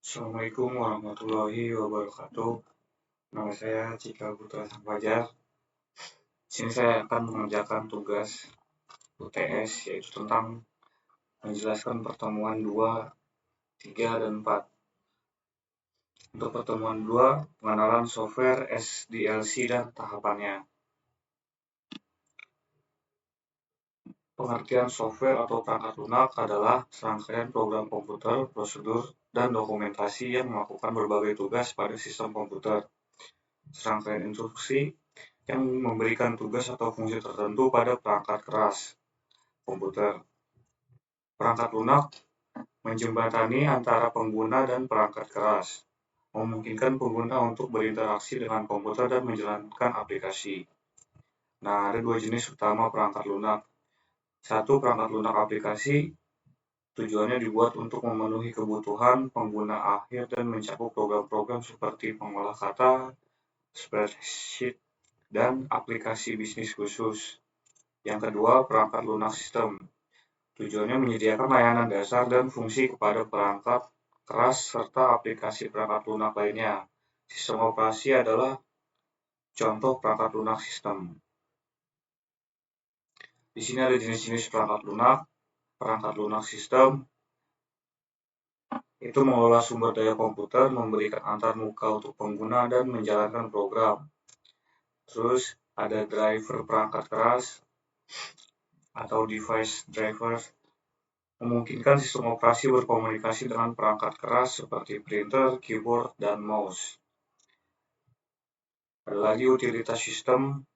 Assalamualaikum warahmatullahi wabarakatuh. Nama saya Cika Putra Sang Fajar. Di sini saya akan mengerjakan tugas UTS yaitu tentang menjelaskan pertemuan 2, 3, dan 4. Untuk pertemuan 2, pengenalan software SDLC dan tahapannya. Pengertian software atau perangkat lunak adalah serangkaian program komputer, prosedur, dan dokumentasi yang melakukan berbagai tugas pada sistem komputer. Serangkaian instruksi yang memberikan tugas atau fungsi tertentu pada perangkat keras komputer. Perangkat lunak menjembatani antara pengguna dan perangkat keras, memungkinkan pengguna untuk berinteraksi dengan komputer dan menjalankan aplikasi. Nah, ada dua jenis utama perangkat lunak. Satu, perangkat lunak aplikasi tujuannya dibuat untuk memenuhi kebutuhan pengguna akhir dan mencakup program-program seperti pengolah kata, spreadsheet, dan aplikasi bisnis khusus. Yang kedua, perangkat lunak sistem. Tujuannya menyediakan layanan dasar dan fungsi kepada perangkat keras serta aplikasi perangkat lunak lainnya. Sistem operasi adalah contoh perangkat lunak sistem. Di sini ada jenis-jenis perangkat lunak. Perangkat lunak sistem itu mengelola sumber daya komputer, memberikan antarmuka untuk pengguna, dan menjalankan program. Terus ada driver perangkat keras atau device drivers, memungkinkan sistem operasi berkomunikasi dengan perangkat keras seperti printer, keyboard, dan mouse. Ada lagi utilitas sistem,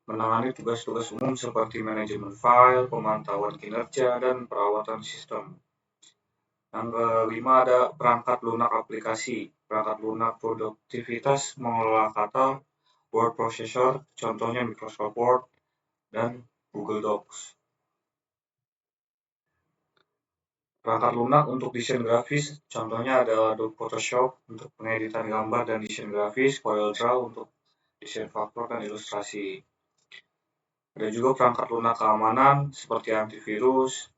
menangani tugas-tugas umum seperti manajemen file, pemantauan kinerja, dan perawatan sistem. Yang kelima ada perangkat lunak aplikasi. Perangkat lunak produktivitas mengelola kata, word processor, contohnya Microsoft Word dan Google Docs. Perangkat lunak untuk desain grafis, contohnya ada Adobe Photoshop untuk pengeditan gambar dan desain grafis, CorelDRAW untuk desain faktor dan ilustrasi. Ada juga perangkat lunak keamanan seperti antivirus,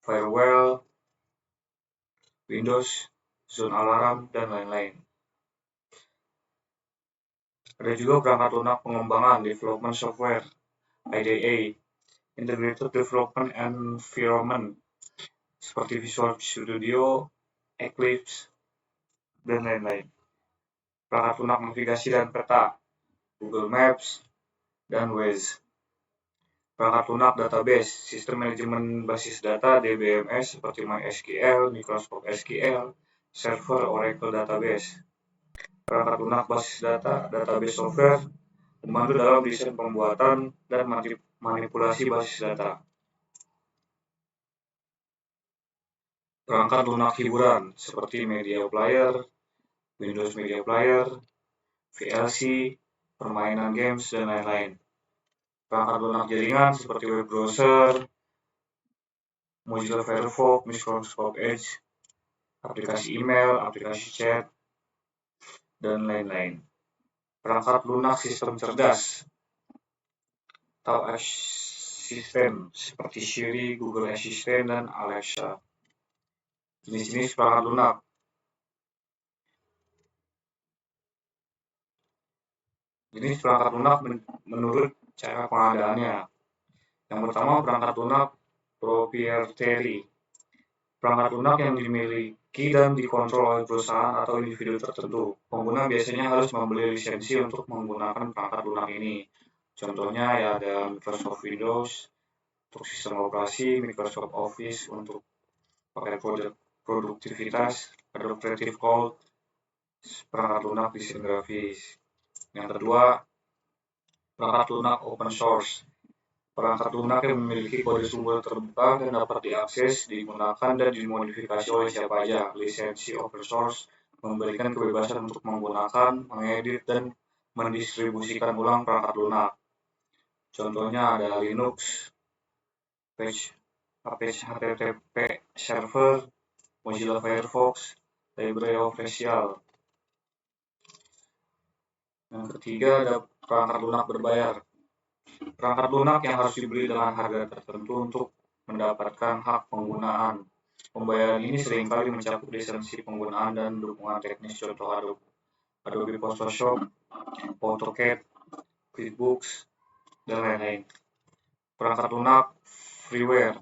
firewall, Windows, zone alarm, dan lain-lain. Ada juga perangkat lunak pengembangan development software, IDE, Integrated Development Environment, seperti Visual Studio, Eclipse, dan lain-lain. Perangkat lunak navigasi dan peta, Google Maps, dan Waze. Perangkat lunak database, sistem manajemen basis data DBMS seperti MySQL, Microsoft SQL, server Oracle Database. Perangkat lunak basis data, database software, membantu dalam desain pembuatan dan manipulasi basis data. Perangkat lunak hiburan seperti Media Player, Windows Media Player, VLC, permainan games, dan lain-lain. Perangkat lunak jaringan seperti web browser, Mozilla Firefox, Microsoft Edge, aplikasi email, aplikasi chat, dan lain-lain. Perangkat lunak sistem cerdas atau asisten seperti Siri, Google Assistant, dan Alexa. Jenis-jenis perangkat lunak. Jenis perangkat lunak menurut cara pengadaannya. Yang pertama, perangkat lunak proprietary. Perangkat lunak yang dimiliki dan dikontrol oleh perusahaan atau individu tertentu. Pengguna biasanya harus membeli lisensi untuk menggunakan perangkat lunak ini. Contohnya ya ada Microsoft Windows untuk sistem operasi, Microsoft Office untuk pakai produktivitas, Adobe Creative Cloud, perangkat lunak desain grafis. Yang kedua, perangkat lunak open source. Perangkat lunak yang memiliki kode sumber terbuka dan dapat diakses, digunakan, dan dimodifikasi oleh siapa saja. Lisensi open source memberikan kebebasan untuk menggunakan, mengedit, dan mendistribusikan ulang perangkat lunak. Contohnya ada Linux, Apache HTTP Server, Mozilla Firefox, LibreOfficial. Yang ketiga ada perangkat lunak berbayar. Perangkat lunak yang harus dibeli dengan harga tertentu untuk mendapatkan hak penggunaan. Pembayaran ini seringkali mencakup lisensi penggunaan dan dukungan teknis, contoh Adobe Photoshop, AutoCAD, QuickBooks, dan lain-lain. Perangkat lunak freeware.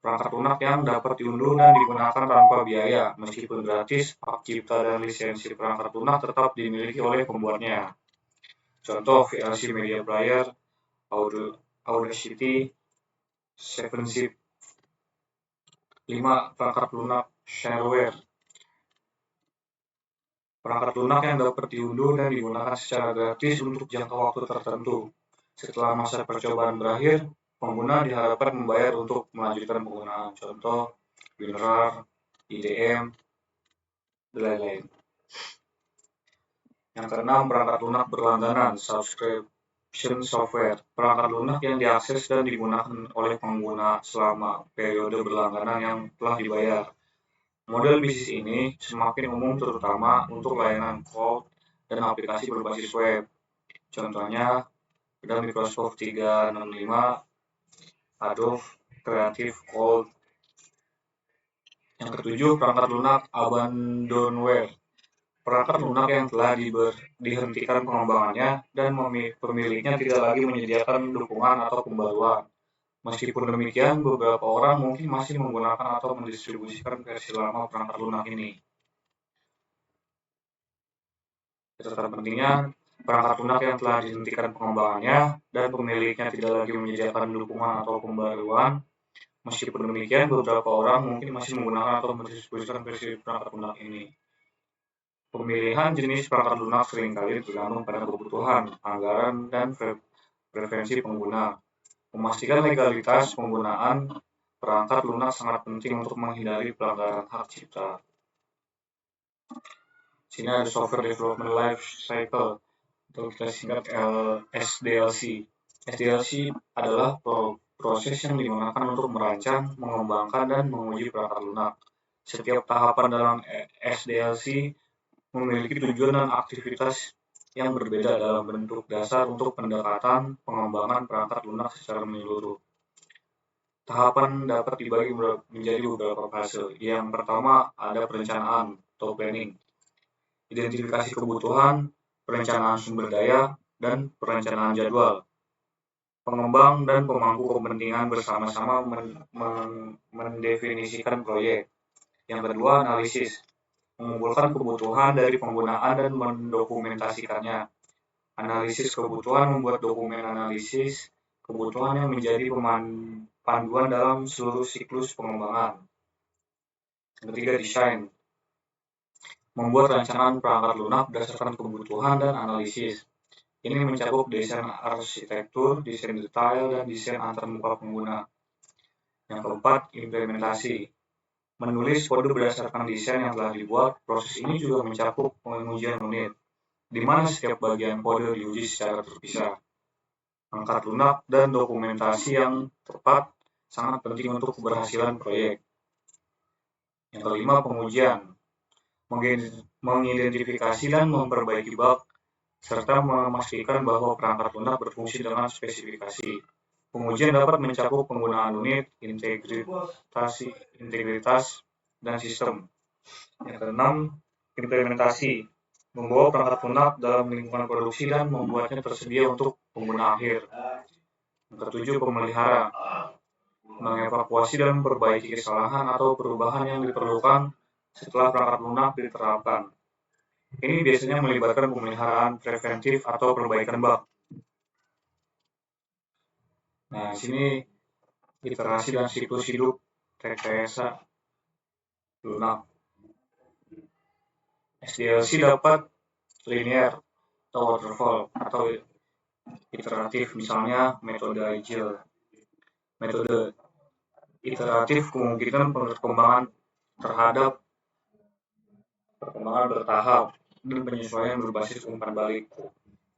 Perangkat lunak yang dapat diunduh dan digunakan tanpa biaya. Meskipun gratis, hak cipta dan lisensi perangkat lunak tetap dimiliki oleh pembuatnya. Contoh VLC Media Player, Audacity, 7zip. 5. Perangkat lunak shareware. Perangkat lunak yang dapat diunduh dan digunakan secara gratis untuk jangka waktu tertentu. Setelah masa percobaan berakhir, pengguna diharapkan membayar untuk melanjutkan penggunaan. Contoh WinRAR, IDM, dan lain-lain. Yang keenam, perangkat lunak berlangganan, subscription software. Perangkat lunak yang diakses dan digunakan oleh pengguna selama periode berlangganan yang telah dibayar. Model bisnis ini semakin umum terutama untuk layanan cloud dan aplikasi berbasis web. Contohnya, ada Microsoft 365, Adobe Creative Cloud. Yang ketujuh, perangkat lunak abandonware. Perangkat lunak yang telah dihentikan pengembangannya dan pemiliknya tidak lagi menyediakan dukungan atau pembaruan. Meskipun demikian, beberapa orang mungkin masih menggunakan atau mendistribusikan versi lama perangkat lunak ini. Catatan pentingnya, perangkat lunak yang telah dihentikan pengembangannya dan pemiliknya tidak lagi menyediakan dukungan atau pembaruan. Meskipun demikian, beberapa orang mungkin masih menggunakan atau mendistribusikan versi perangkat lunak ini. Pemilihan jenis perangkat lunak seringkali tergantung pada kebutuhan, anggaran, dan preferensi pengguna. Memastikan legalitas penggunaan perangkat lunak sangat penting untuk menghindari pelanggaran hak cipta. Sini ada Software Development Life Cycle, atau kita singkat SDLC. SDLC adalah proses yang digunakan untuk merancang, mengembangkan, dan menguji perangkat lunak. Setiap tahapan dalam SDLC memiliki tujuan dan aktivitas yang berbeda dalam bentuk dasar untuk pendekatan pengembangan perangkat lunak secara menyeluruh. Tahapan dapat dibagi menjadi beberapa fase. Yang pertama ada perencanaan atau planning, identifikasi kebutuhan, perencanaan sumber daya, dan perencanaan jadwal. Pengembang dan pemangku kepentingan bersama-sama mendefinisikan proyek. Yang kedua, analisis, mengumpulkan kebutuhan dari penggunaan dan mendokumentasikannya. Analisis kebutuhan membuat dokumen analisis kebutuhan yang menjadi panduan dalam seluruh siklus pengembangan. Yang ketiga, desain, membuat rancangan perangkat lunak berdasarkan kebutuhan dan analisis. Ini mencakup desain arsitektur, desain detail, dan desain antarmuka pengguna. Yang keempat, implementasi, menulis kode berdasarkan desain yang telah dibuat. Proses ini juga mencakup pengujian unit, di mana setiap bagian kode diuji secara terpisah. Perangkat lunak dan dokumentasi yang tepat sangat penting untuk keberhasilan proyek. Yang kelima, pengujian, mengidentifikasi dan memperbaiki bug, serta memastikan bahwa perangkat lunak berfungsi dengan spesifikasi. Pengujian dapat mencakup penggunaan unit, integritas, dan sistem. Yang keenam, implementasi, membawa perangkat lunak dalam lingkungan produksi dan membuatnya tersedia untuk pengguna akhir. Yang ketujuh, pemelihara, mengevakuasi dan memperbaiki kesalahan atau perubahan yang diperlukan setelah perangkat lunak diterapkan. Ini biasanya melibatkan pemeliharaan preventif atau perbaikan bug. Nah, di sini iterasi dan siklus hidup rekayasa lunak. SDLC dapat linear atau waterfall atau iteratif, misalnya metode Agile. Metode iteratif kemungkinan perkembangan terhadap perkembangan bertahap dan penyesuaian berbasis umpan balik,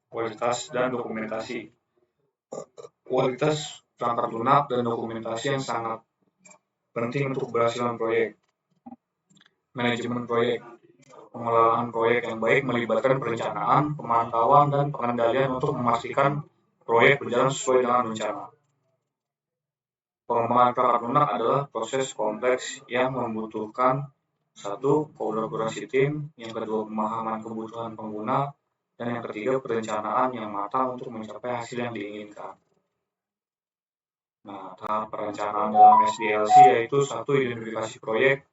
kualitas dan dokumentasi. Kualitas perangkat lunak dan dokumentasi yang sangat penting untuk keberhasilan proyek. Manajemen proyek, pengelolaan proyek yang baik melibatkan perencanaan, pemantauan, dan pengendalian untuk memastikan proyek berjalan sesuai dengan rencana. Pengembangan perangkat lunak adalah proses kompleks yang membutuhkan satu, kolaborasi tim, yang kedua pemahaman kebutuhan pengguna, dan yang ketiga perencanaan yang matang untuk mencapai hasil yang diinginkan. Nah, tahap perencanaan dalam SDLC yaitu satu, identifikasi proyek,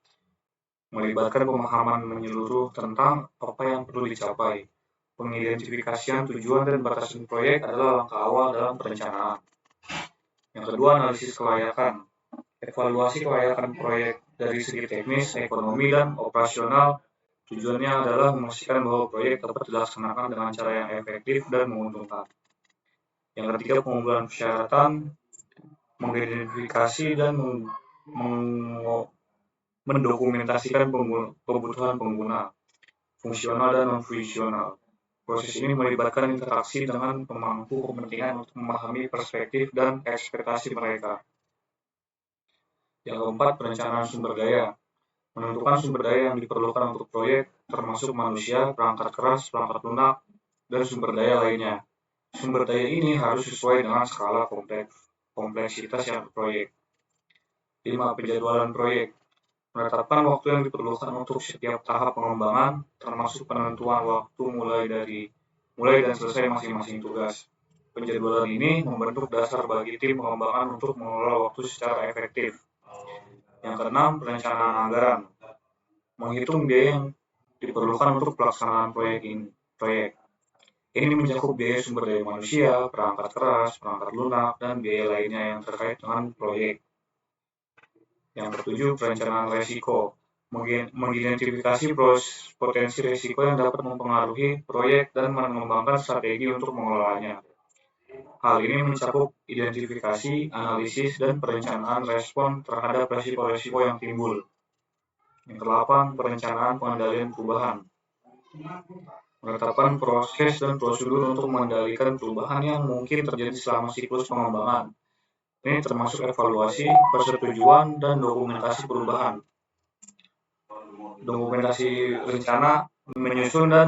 melibatkan pemahaman menyeluruh tentang apa yang perlu dicapai. Pengidentifikasian tujuan dan batasan proyek adalah langkah awal dalam perencanaan. Yang kedua, analisis kelayakan. Evaluasi kelayakan proyek dari segi teknis, ekonomi, dan operasional. Tujuannya adalah memastikan bahwa proyek dapat dilaksanakan dengan cara yang efektif dan menguntungkan. Yang ketiga, pengumpulan persyaratan, mengidentifikasi dan mendokumentasikan kebutuhan pengguna, fungsional dan non-fungsional. Proses ini melibatkan interaksi dengan pemangku kepentingan untuk memahami perspektif dan ekspektasi mereka. Yang keempat, perencanaan sumber daya. Menentukan sumber daya yang diperlukan untuk proyek, termasuk manusia, perangkat keras, perangkat lunak, dan sumber daya lainnya. Sumber daya ini harus sesuai dengan skala kompleksitas yang proyek. 5. Penjadwalan proyek. Menetapkan waktu yang diperlukan untuk setiap tahap pengembangan, termasuk penentuan waktu mulai dan selesai masing-masing tugas. Penjadwalan ini membentuk dasar bagi tim pengembangan untuk mengelola waktu secara efektif. Yang keenam, perencanaan anggaran. Menghitung biaya yang diperlukan untuk pelaksanaan proyek. Ini mencakup biaya sumber daya manusia, perangkat keras, perangkat lunak, dan biaya lainnya yang terkait dengan proyek. Yang ketujuh, perencanaan resiko. Mengidentifikasi potensi risiko yang dapat mempengaruhi proyek dan mengembangkan strategi untuk mengelolanya. Hal ini mencakup identifikasi, analisis, dan perencanaan respon terhadap risiko-risiko yang timbul. Yang kedelapan, perencanaan pengendalian perubahan. Menetapkan proses dan prosedur untuk mengendalikan perubahan yang mungkin terjadi selama siklus pengembangan. Ini termasuk evaluasi, persetujuan, dan dokumentasi perubahan. Dokumentasi rencana menyusun dan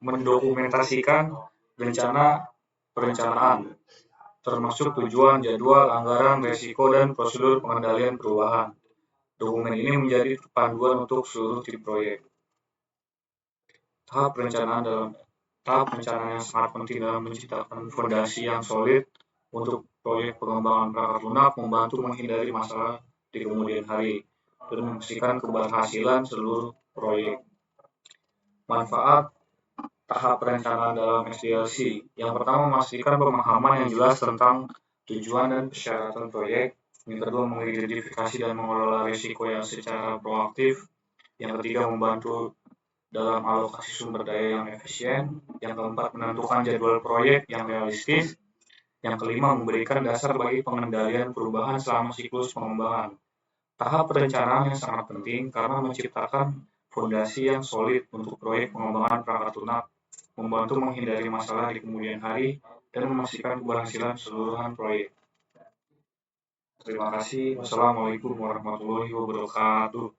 mendokumentasikan rencana perencanaan, termasuk tujuan, jadwal, anggaran, risiko, dan prosedur pengendalian perubahan. Dokumen ini menjadi panduan untuk seluruh tim proyek. Tahap perencanaan yang sangat penting dalam menciptakan fondasi yang solid untuk proyek pengembangan perangkat lunak, membantu menghindari masalah di kemudian hari dan memastikan keberhasilan seluruh proyek. Manfaat tahap perencanaan dalam SDLC. Yang pertama, memastikan pemahaman yang jelas tentang tujuan dan persyaratan proyek. Yang kedua, mengidentifikasi dan mengelola risiko yang secara proaktif. Yang ketiga, membantu dalam alokasi sumber daya yang efisien. Yang keempat, menentukan jadwal proyek yang realistis. Yang kelima, memberikan dasar bagi pengendalian perubahan selama siklus pengembangan. Tahap perencanaan yang sangat penting karena menciptakan fondasi yang solid untuk proyek pengembangan perangkat lunak, membantu menghindari masalah di kemudian hari, dan memastikan keberhasilan keseluruhan proyek. Terima kasih. Wassalamualaikum warahmatullahi wabarakatuh.